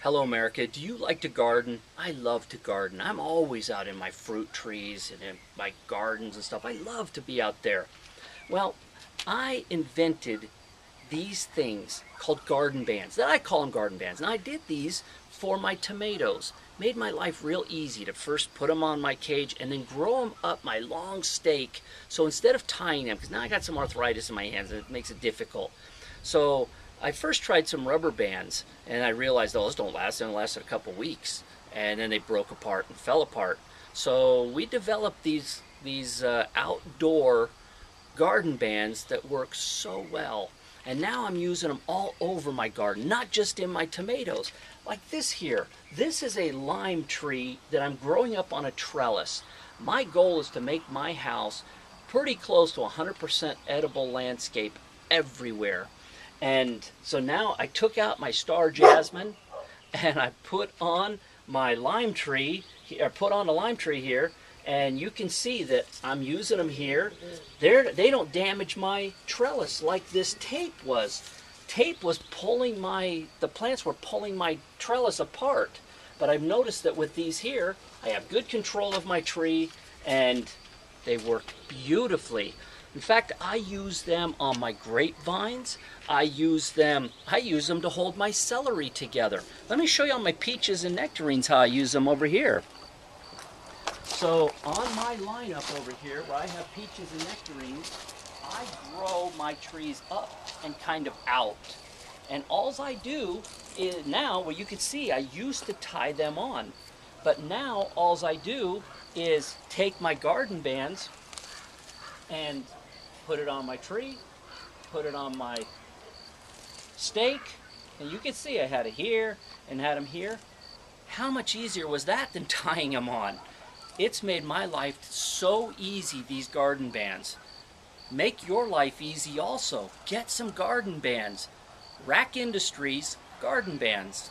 Hello, America. Do you like to garden? I love to garden. I'm always out in my fruit trees and in my gardens and stuff. I love to be out there. Well, I invented these things called garden bands. I call them garden bands. And I did these for my tomatoes. Made my life real easy to first put them on my cage and then grow them up my long stake. So instead of tying them, because now I got some arthritis in my hands and it makes it difficult. So I first tried some rubber bands and I realized, oh, those don't last. They only lasted a couple weeks. And then they broke apart and fell apart. So we developed these outdoor garden bands that work so well. And now I'm using them all over my garden, not just in my tomatoes. Like this here. This is a lime tree that I'm growing up on a trellis. My goal is to make my house pretty close to 100% edible landscape everywhere. And so now I took out my star jasmine and I put on my lime tree, or put on a lime tree here, and you can see that I'm using them here. They don't damage my trellis like this tape was. Tape was pulling the plants were pulling my trellis apart. But I've noticed that with these here, I have good control of my tree and they work beautifully. In fact, I use them on my grapevines. I use them to hold my celery together. Let me show you on my peaches and nectarines how I use them over here. So on my lineup over here, where I have peaches and nectarines, I grow my trees up and kind of out. And all I do is now, well, you can see I used to tie them on. But now all I do is take my garden bands and put it on my tree, put it on my stake, and you can see I had it here and had them here. How much easier was that than tying them on? It's made my life so easy, these garden bands. Make your life easy also. Get some garden bands. Rack Industries garden bands.